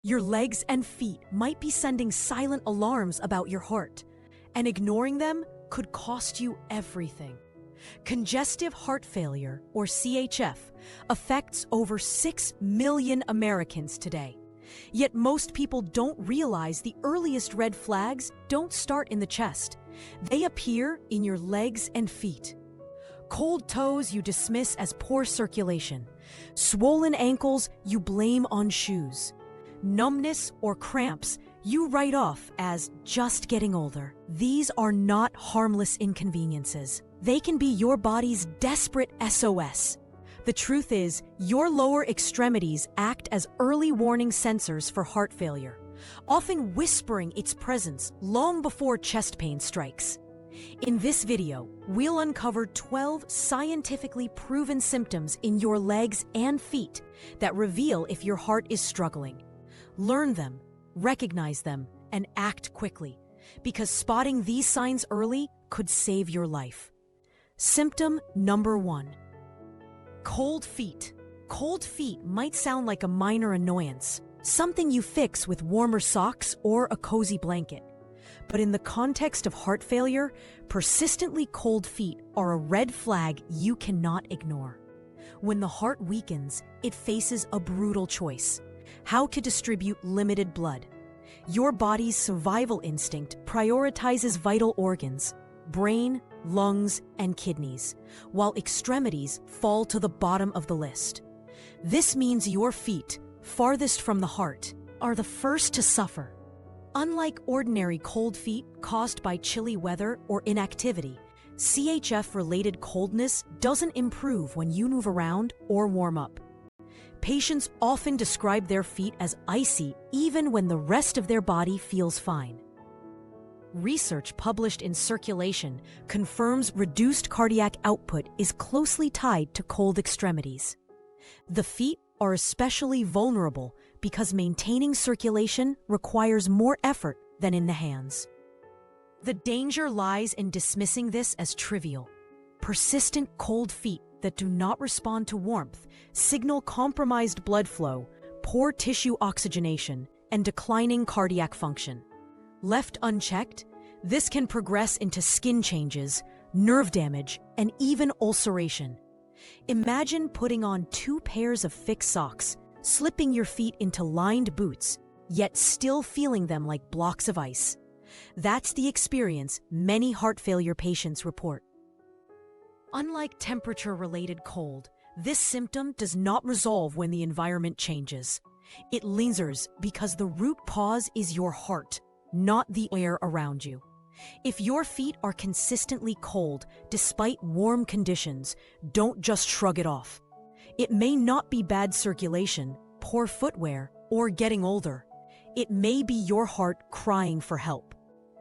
Your legs and feet might be sending silent alarms about your heart, and ignoring them could cost you everything. Congestive heart failure, or CHF, affects over 6 million Americans today. Yet most people don't realize the earliest red flags don't start in the chest. They appear in your legs and feet. Cold toes you dismiss as poor circulation. Swollen ankles you blame on shoes. Numbness or cramps you write off as just getting older. These are not harmless inconveniences. They can be your body's desperate SOS. The truth is, your lower extremities act as early warning sensors for heart failure, often whispering its presence long before chest pain strikes. In this video, we'll uncover 12 scientifically proven symptoms in your legs and feet that reveal if your heart is struggling. Learn them, recognize them, and act quickly, because spotting these signs early could save your life. Symptom number 1. Cold feet. Cold feet might sound like a minor annoyance, something you fix with warmer socks or a cozy blanket. But in the context of heart failure, persistently cold feet are a red flag you cannot ignore. When the heart weakens, it faces a brutal choice: how to distribute limited blood. Your body's survival instinct prioritizes vital organs, brain, lungs, and kidneys, while extremities fall to the bottom of the list. This means your feet, farthest from the heart, are the first to suffer. Unlike ordinary cold feet caused by chilly weather or inactivity, CHF-related coldness doesn't improve when you move around or warm up. Patients often describe their feet as icy even when the rest of their body feels fine. Research published in Circulation confirms reduced cardiac output is closely tied to cold extremities. The feet are especially vulnerable because maintaining circulation requires more effort than in the hands. The danger lies in dismissing this as trivial. Persistent cold feet that do not respond to warmth signal compromised blood flow, poor tissue oxygenation, and declining cardiac function. Left unchecked, this can progress into skin changes, nerve damage, and even ulceration. Imagine putting on 2 pairs of thick socks, slipping your feet into lined boots, yet still feeling them like blocks of ice. That's the experience many heart failure patients report. Unlike temperature-related cold, this symptom does not resolve when the environment changes. It lingers because the root cause is your heart, not the air around you. If your feet are consistently cold despite warm conditions, don't just shrug it off. It may not be bad circulation, poor footwear, or getting older. It may be your heart crying for help.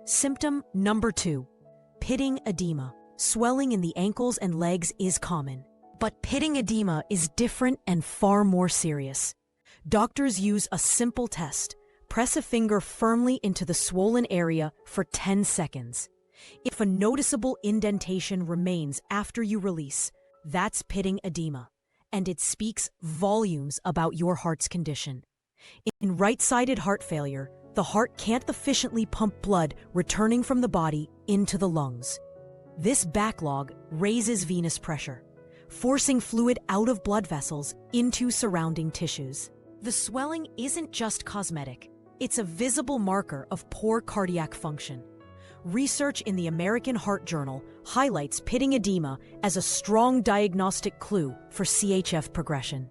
Symptom number 2. Pitting edema. Swelling in the ankles and legs is common, but pitting edema is different and far more serious. Doctors use a simple test. Press a finger firmly into the swollen area for 10 seconds. If a noticeable indentation remains after you release, that's pitting edema, and it speaks volumes about your heart's condition. In right-sided heart failure, the heart can't efficiently pump blood returning from the body into the lungs. This backlog raises venous pressure, forcing fluid out of blood vessels into surrounding tissues. The swelling isn't just cosmetic. It's a visible marker of poor cardiac function. Research in the American Heart Journal highlights pitting edema as a strong diagnostic clue for CHF progression.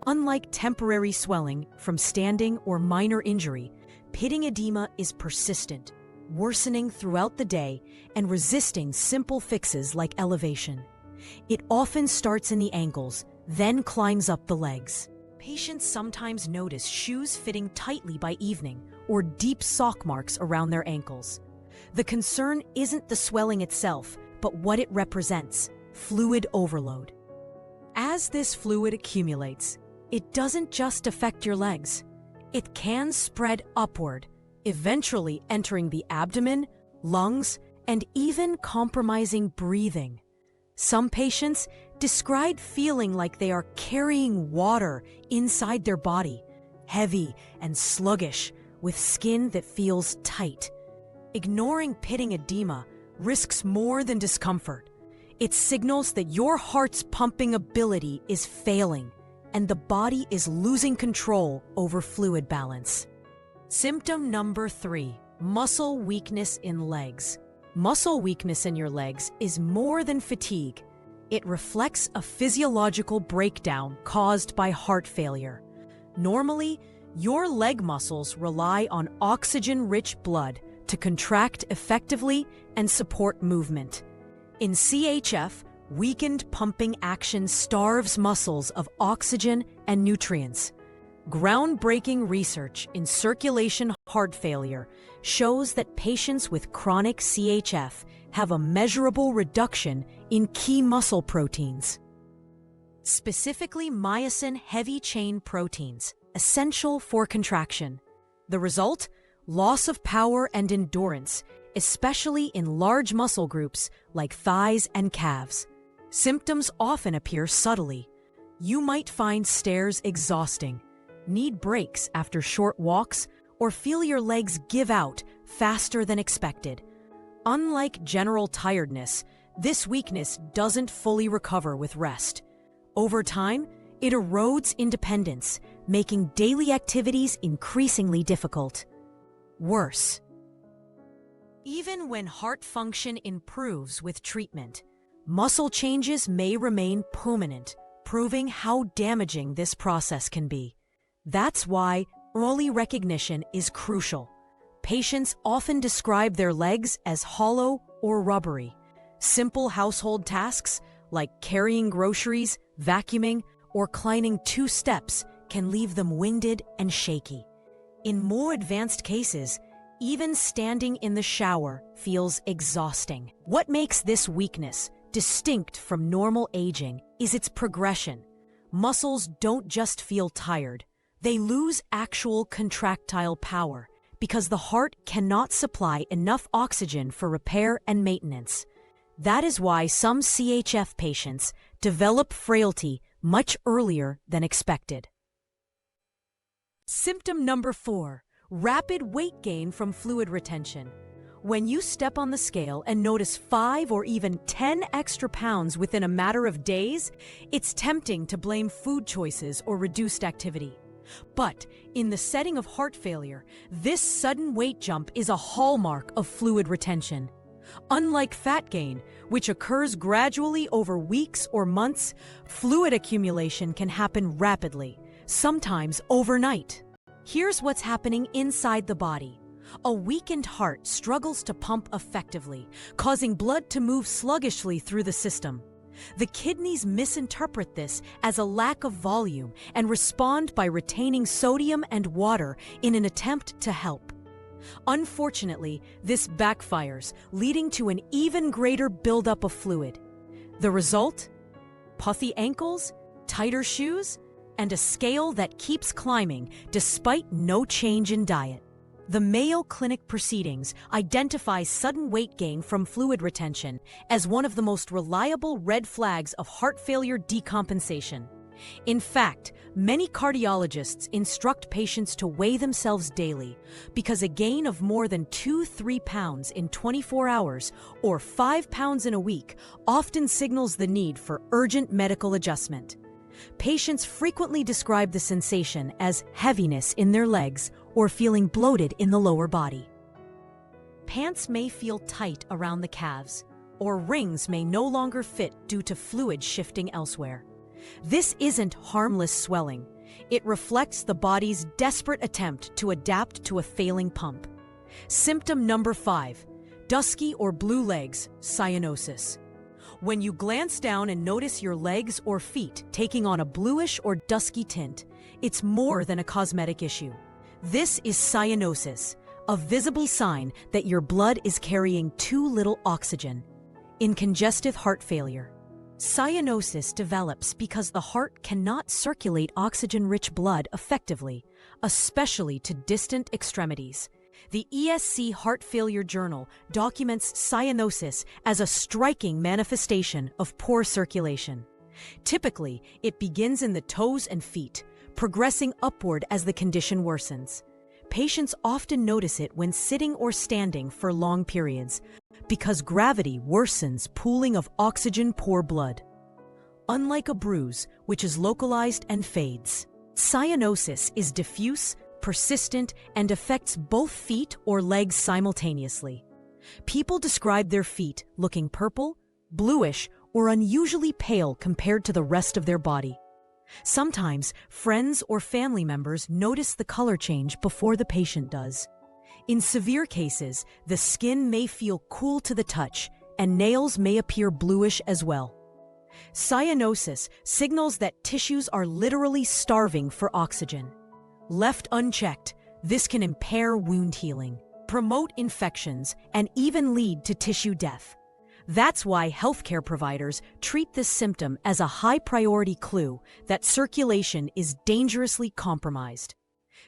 Unlike temporary swelling from standing or minor injury, pitting edema is persistent, worsening throughout the day and resisting simple fixes like elevation. It often starts in the ankles, then climbs up the legs. Patients sometimes notice shoes fitting tightly by evening or deep sock marks around their ankles. The concern isn't the swelling itself, but what it represents: fluid overload. As this fluid accumulates, it doesn't just affect your legs. It can spread upward, eventually entering the abdomen, lungs, and even compromising breathing. Some patients describe feeling like they are carrying water inside their body, heavy and sluggish, with skin that feels tight. Ignoring pitting edema risks more than discomfort. It signals that your heart's pumping ability is failing, and the body is losing control over fluid balance. Symptom number 3, muscle weakness in legs. Muscle weakness in your legs is more than fatigue. It reflects a physiological breakdown caused by heart failure. Normally, your leg muscles rely on oxygen-rich blood to contract effectively and support movement. In CHF, weakened pumping action starves muscles of oxygen and nutrients. Groundbreaking research in circulation heart failure shows that patients with chronic CHF have a measurable reduction in key muscle proteins, specifically myosin heavy chain proteins, essential for contraction. The result? Loss of power and endurance, especially in large muscle groups like thighs and calves. Symptoms often appear subtly. You might find stairs exhausting, need breaks after short walks, or feel your legs give out faster than expected. Unlike general tiredness, this weakness doesn't fully recover with rest. Over time, it erodes independence, making daily activities increasingly difficult. Worse, even when heart function improves with treatment, muscle changes may remain permanent, proving how damaging this process can be. That's why early recognition is crucial. Patients often describe their legs as hollow or rubbery. Simple household tasks like carrying groceries, vacuuming, or climbing 2 steps can leave them winded and shaky. In more advanced cases, even standing in the shower feels exhausting. What makes this weakness distinct from normal aging is its progression. Muscles don't just feel tired. They lose actual contractile power because the heart cannot supply enough oxygen for repair and maintenance. That is why some CHF patients develop frailty much earlier than expected. Symptom number 4, rapid weight gain from fluid retention. When you step on the scale and notice 5 or even 10 extra pounds within a matter of days, it's tempting to blame food choices or reduced activity. But in the setting of heart failure, this sudden weight jump is a hallmark of fluid retention. Unlike fat gain, which occurs gradually over weeks or months, fluid accumulation can happen rapidly, sometimes overnight. Here's what's happening inside the body. A weakened heart struggles to pump effectively, causing blood to move sluggishly through the system. The kidneys misinterpret this as a lack of volume and respond by retaining sodium and water in an attempt to help. Unfortunately, this backfires, leading to an even greater buildup of fluid. The result? Puffy ankles, tighter shoes, and a scale that keeps climbing despite no change in diet. The Mayo Clinic proceedings identify sudden weight gain from fluid retention as one of the most reliable red flags of heart failure decompensation. In fact, many cardiologists instruct patients to weigh themselves daily because a gain of more than 2-3 pounds in 24 hours or 5 pounds in a week often signals the need for urgent medical adjustment. Patients frequently describe the sensation as heaviness in their legs or feeling bloated in the lower body. Pants may feel tight around the calves, or rings may no longer fit due to fluid shifting elsewhere. This isn't harmless swelling. It reflects the body's desperate attempt to adapt to a failing pump. Symptom number 5, dusky or blue legs, cyanosis. When you glance down and notice your legs or feet taking on a bluish or dusky tint, it's more than a cosmetic issue. This is cyanosis, a visible sign that your blood is carrying too little oxygen. In congestive heart failure, cyanosis develops because the heart cannot circulate oxygen-rich blood effectively, especially to distant extremities. The ESC Heart Failure Journal documents cyanosis as a striking manifestation of poor circulation. Typically, it begins in the toes and feet, progressing upward as the condition worsens. Patients often notice it when sitting or standing for long periods because gravity worsens pooling of oxygen-poor blood. Unlike a bruise, which is localized and fades, cyanosis is diffuse, persistent, and affects both feet or legs simultaneously. People describe their feet looking purple, bluish, or unusually pale compared to the rest of their body. Sometimes, friends or family members notice the color change before the patient does. In severe cases, the skin may feel cool to the touch, and nails may appear bluish as well. Cyanosis signals that tissues are literally starving for oxygen. Left unchecked, this can impair wound healing, promote infections, and even lead to tissue death. That's why healthcare providers treat this symptom as a high-priority clue that circulation is dangerously compromised.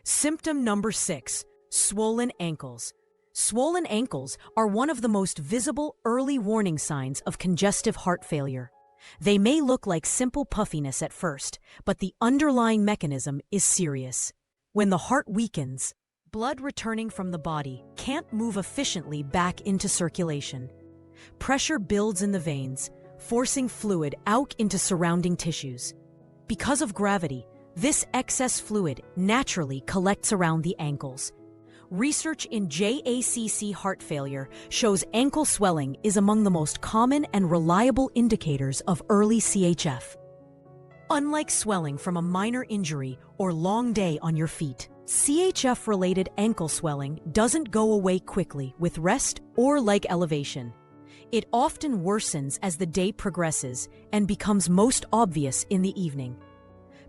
Symptom number 6, swollen ankles. Swollen ankles are one of the most visible early warning signs of congestive heart failure. They may look like simple puffiness at first, but the underlying mechanism is serious. When the heart weakens, blood returning from the body can't move efficiently back into circulation. Pressure builds in the veins, forcing fluid out into surrounding tissues. Because of gravity, this excess fluid naturally collects around the ankles. Research in JACC heart failure shows ankle swelling is among the most common and reliable indicators of early CHF. Unlike swelling from a minor injury or long day on your feet, CHF-related ankle swelling doesn't go away quickly with rest or leg elevation. It often worsens as the day progresses and becomes most obvious in the evening.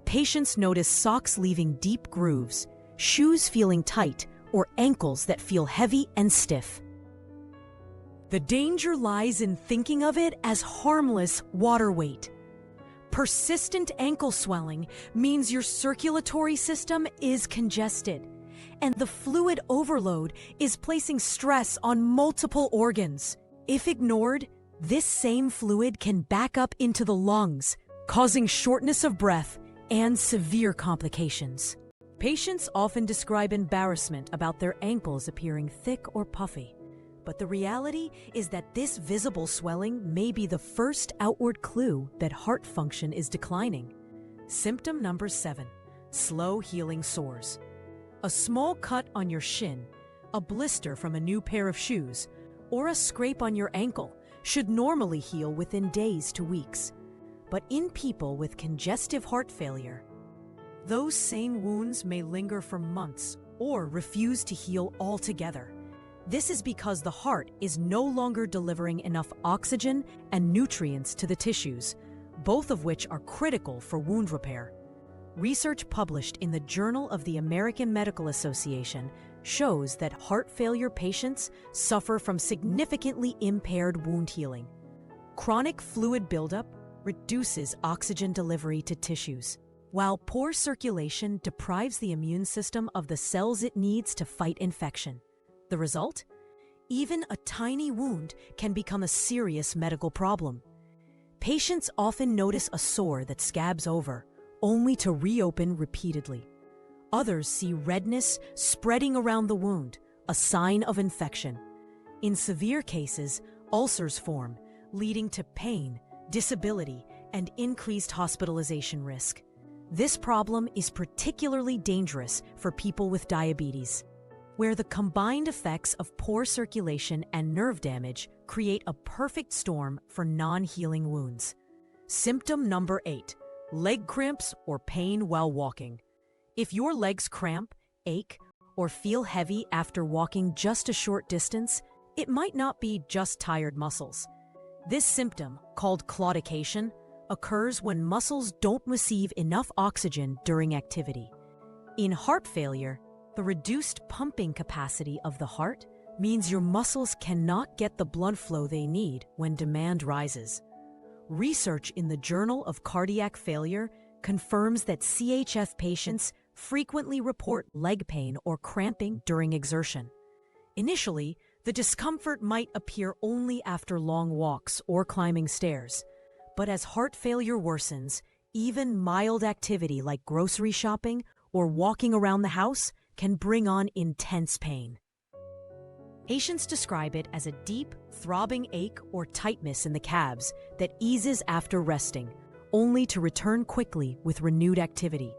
Patients notice socks leaving deep grooves, shoes feeling tight, or ankles that feel heavy and stiff. The danger lies in thinking of it as harmless water weight. Persistent ankle swelling means your circulatory system is congested, and the fluid overload is placing stress on multiple organs. If ignored, this same fluid can back up into the lungs, causing shortness of breath and severe complications. Patients often describe embarrassment about their ankles appearing thick or puffy, but the reality is that this visible swelling may be the first outward clue that heart function is declining. Symptom number 7, slow healing sores. A small cut on your shin, a blister from a new pair of shoes, or a scrape on your ankle should normally heal within days to weeks. But in people with congestive heart failure, those same wounds may linger for months or refuse to heal altogether. This is because the heart is no longer delivering enough oxygen and nutrients to the tissues, both of which are critical for wound repair. Research published in the Journal of the American Medical Association shows that heart failure patients suffer from significantly impaired wound healing. Chronic fluid buildup reduces oxygen delivery to tissues, while poor circulation deprives the immune system of the cells it needs to fight infection. The result? Even a tiny wound can become a serious medical problem. Patients often notice a sore that scabs over, only to reopen repeatedly. Others see redness spreading around the wound, a sign of infection. In severe cases, ulcers form, leading to pain, disability, and increased hospitalization risk. This problem is particularly dangerous for people with diabetes, where the combined effects of poor circulation and nerve damage create a perfect storm for non-healing wounds. Symptom number 8, leg cramps or pain while walking. If your legs cramp, ache, or feel heavy after walking just a short distance, it might not be just tired muscles. This symptom, called claudication, occurs when muscles don't receive enough oxygen during activity. In heart failure, the reduced pumping capacity of the heart means your muscles cannot get the blood flow they need when demand rises. Research in the Journal of Cardiac Failure confirms that CHF patients frequently report leg pain or cramping during exertion. Initially, the discomfort might appear only after long walks or climbing stairs, but as heart failure worsens, even mild activity like grocery shopping or walking around the house can bring on intense pain. Patients describe it as a deep, throbbing ache or tightness in the calves that eases after resting, only to return quickly with renewed activity.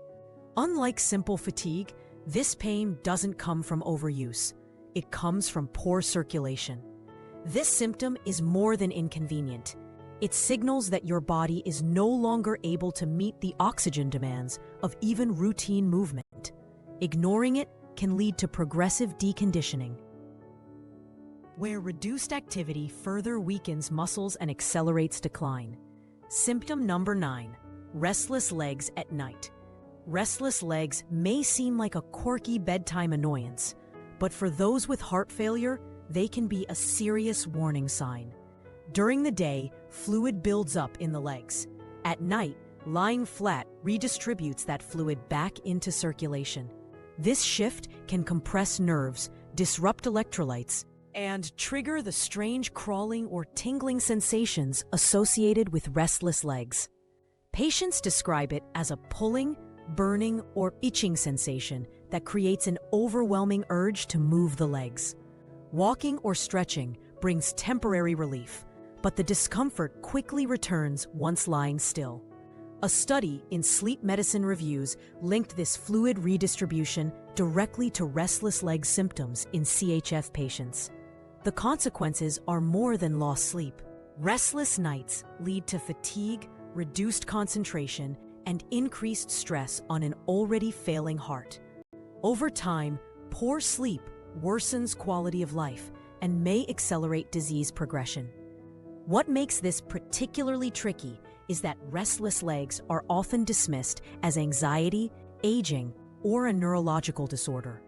Unlike simple fatigue, this pain doesn't come from overuse. It comes from poor circulation. This symptom is more than inconvenient. It signals that your body is no longer able to meet the oxygen demands of even routine movement. Ignoring it can lead to progressive deconditioning, where reduced activity further weakens muscles and accelerates decline. Symptom number 9, restless legs at night. Restless legs may seem like a quirky bedtime annoyance, but for those with heart failure, they can be a serious warning sign. During the day, fluid builds up in the legs. At night, lying flat redistributes that fluid back into circulation. This shift can compress nerves, disrupt electrolytes, and trigger the strange crawling or tingling sensations associated with restless legs. Patients describe it as a pulling, burning, or itching sensation that creates an overwhelming urge to move the legs. Walking or stretching brings temporary relief, but the discomfort quickly returns once lying still. A study in Sleep Medicine Reviews linked this fluid redistribution directly to restless leg symptoms in CHF patients. The consequences are more than lost sleep. Restless nights lead to fatigue, reduced concentration, and increased stress on an already failing heart. Over time, poor sleep worsens quality of life and may accelerate disease progression. What makes this particularly tricky is that restless legs are often dismissed as anxiety, aging, or a neurological disorder.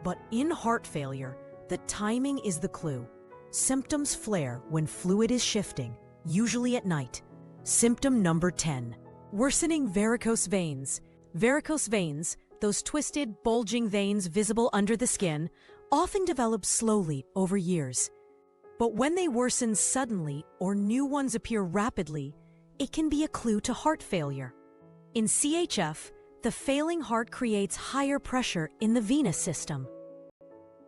But in heart failure, the timing is the clue. Symptoms flare when fluid is shifting, usually at night. Symptom number 10, worsening varicose veins. Varicose veins, those twisted, bulging veins visible under the skin, often develop slowly over years. But when they worsen suddenly or new ones appear rapidly, it can be a clue to heart failure. In CHF, the failing heart creates higher pressure in the venous system.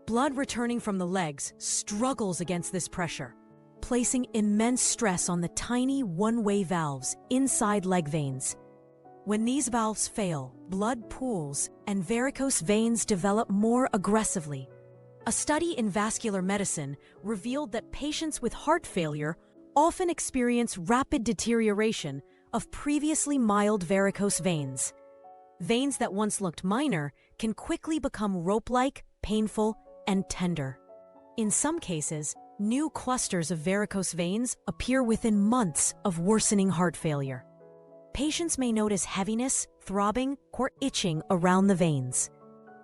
Blood returning from the legs struggles against this pressure, placing immense stress on the tiny one-way valves inside leg veins. When these valves fail, blood pools and varicose veins develop more aggressively. A study in vascular medicine revealed that patients with heart failure often experience rapid deterioration of previously mild varicose veins. Veins that once looked minor can quickly become rope-like, painful, and tender. In some cases, new clusters of varicose veins appear within months of worsening heart failure. Patients may notice heaviness, throbbing, or itching around the veins.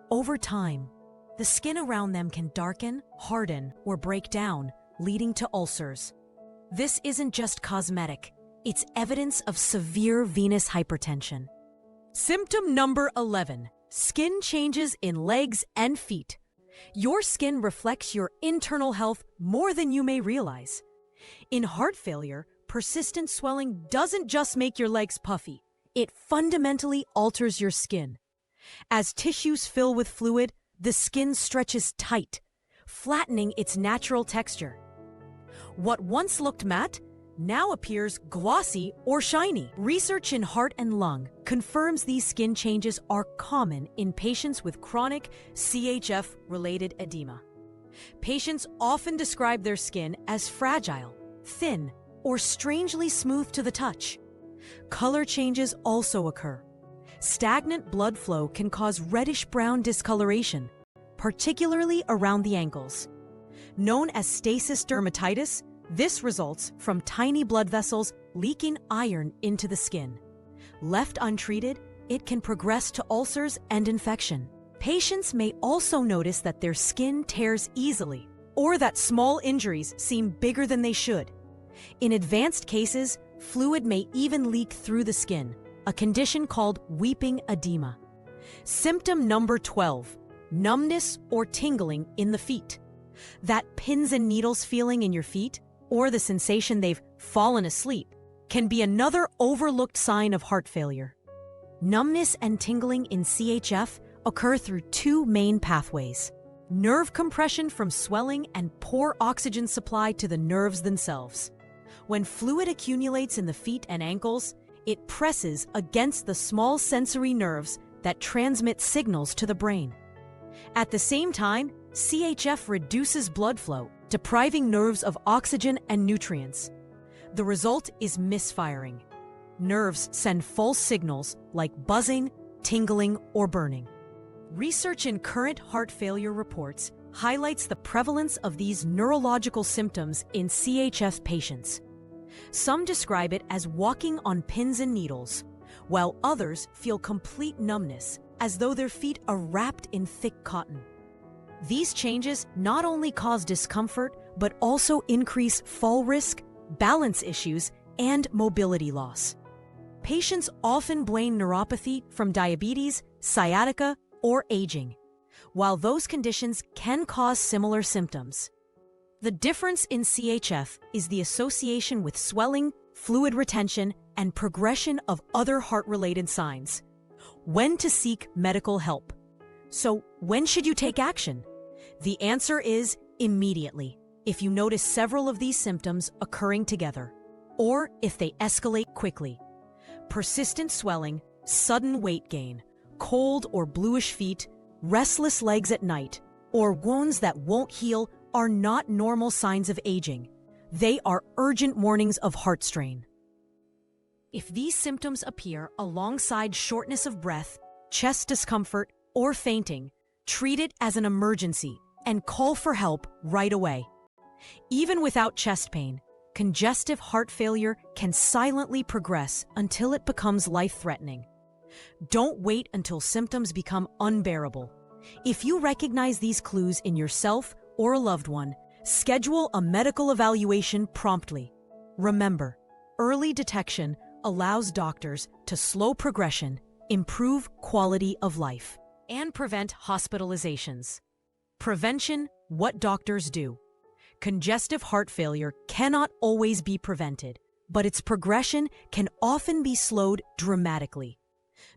Over time, the skin around them can darken, harden, or break down, leading to ulcers. This isn't just cosmetic, it's evidence of severe venous hypertension. Symptom number 11, skin changes in legs and feet. Your skin reflects your internal health more than you may realize. In heart failure, persistent swelling doesn't just make your legs puffy, it fundamentally alters your skin. As tissues fill with fluid, the skin stretches tight, flattening its natural texture. What once looked matte now appears glossy or shiny. Research in heart and lung confirms these skin changes are common in patients with chronic CHF-related edema. Patients often describe their skin as fragile, thin, or strangely smooth to the touch. Color changes also occur. Stagnant blood flow can cause reddish-brown discoloration, particularly around the ankles. Known as stasis dermatitis, this results from tiny blood vessels leaking iron into the skin. Left untreated, it can progress to ulcers and infection. Patients may also notice that their skin tears easily, or that small injuries seem bigger than they should. In advanced cases, fluid may even leak through the skin, a condition called weeping edema. Symptom number 12, numbness or tingling in the feet. That pins and needles feeling in your feet, or the sensation they've fallen asleep, can be another overlooked sign of heart failure. Numbness and tingling in CHF occur through two main pathways: nerve compression from swelling and poor oxygen supply to the nerves themselves. When fluid accumulates in the feet and ankles, it presses against the small sensory nerves that transmit signals to the brain. At the same time, CHF reduces blood flow, depriving nerves of oxygen and nutrients. The result is misfiring. Nerves send false signals like buzzing, tingling, or burning. Research in current heart failure reports highlights the prevalence of these neurological symptoms in CHF patients. Some describe it as walking on pins and needles, while others feel complete numbness, as though their feet are wrapped in thick cotton. These changes not only cause discomfort, but also increase fall risk, balance issues, and mobility loss. Patients often blame neuropathy from diabetes, sciatica, or aging, while those conditions can cause similar symptoms. The difference in CHF is the association with swelling, fluid retention, and progression of other heart-related signs. When to seek medical help. So, when should you take action? The answer is immediately, if you notice several of these symptoms occurring together, or if they escalate quickly. Persistent swelling, sudden weight gain, cold or bluish feet, restless legs at night, or wounds that won't heal are not normal signs of aging. They are urgent warnings of heart strain. If these symptoms appear alongside shortness of breath, chest discomfort, or fainting, treat it as an emergency and call for help right away. Even without chest pain, congestive heart failure can silently progress until it becomes life-threatening. Don't wait until symptoms become unbearable. If you recognize these clues in yourself or a loved one, schedule a medical evaluation promptly. Remember, early detection allows doctors to slow progression, improve quality of life, and prevent hospitalizations. Prevention, what doctors do. Congestive heart failure cannot always be prevented, but its progression can often be slowed dramatically.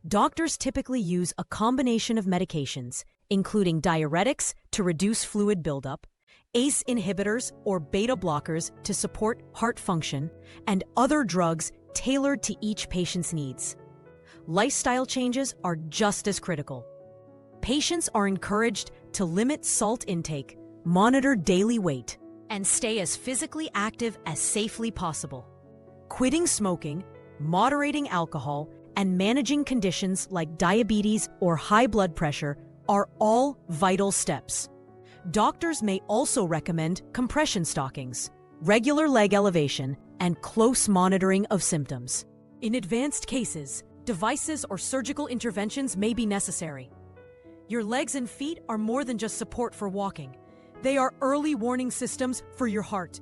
Doctors typically use a combination of medications, including diuretics to reduce fluid buildup, ACE inhibitors or beta blockers to support heart function, and other drugs tailored to each patient's needs. Lifestyle changes are just as critical. Patients are encouraged to limit salt intake, monitor daily weight, and stay as physically active as safely possible. Quitting smoking, moderating alcohol, and managing conditions like diabetes or high blood pressure are all vital steps. Doctors may also recommend compression stockings, regular leg elevation, and close monitoring of symptoms. In advanced cases, devices or surgical interventions may be necessary. Your legs and feet are more than just support for walking. They are early warning systems for your heart.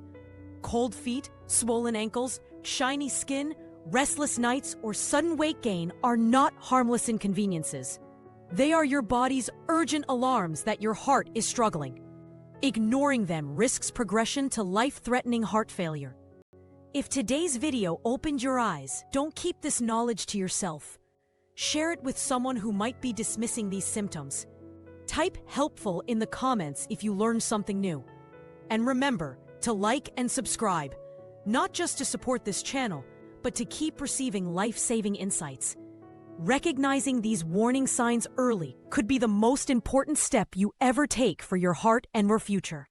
Cold feet, swollen ankles, shiny skin, restless nights, or sudden weight gain are not harmless inconveniences. They are your body's urgent alarms that your heart is struggling. Ignoring them risks progression to life-threatening heart failure. If today's video opened your eyes, don't keep this knowledge to yourself. Share it with someone who might be dismissing these symptoms. Type "helpful" in the comments if you learned something new. And remember to like and subscribe, not just to support this channel, but to keep receiving life-saving insights. Recognizing these warning signs early could be the most important step you ever take for your heart and your future.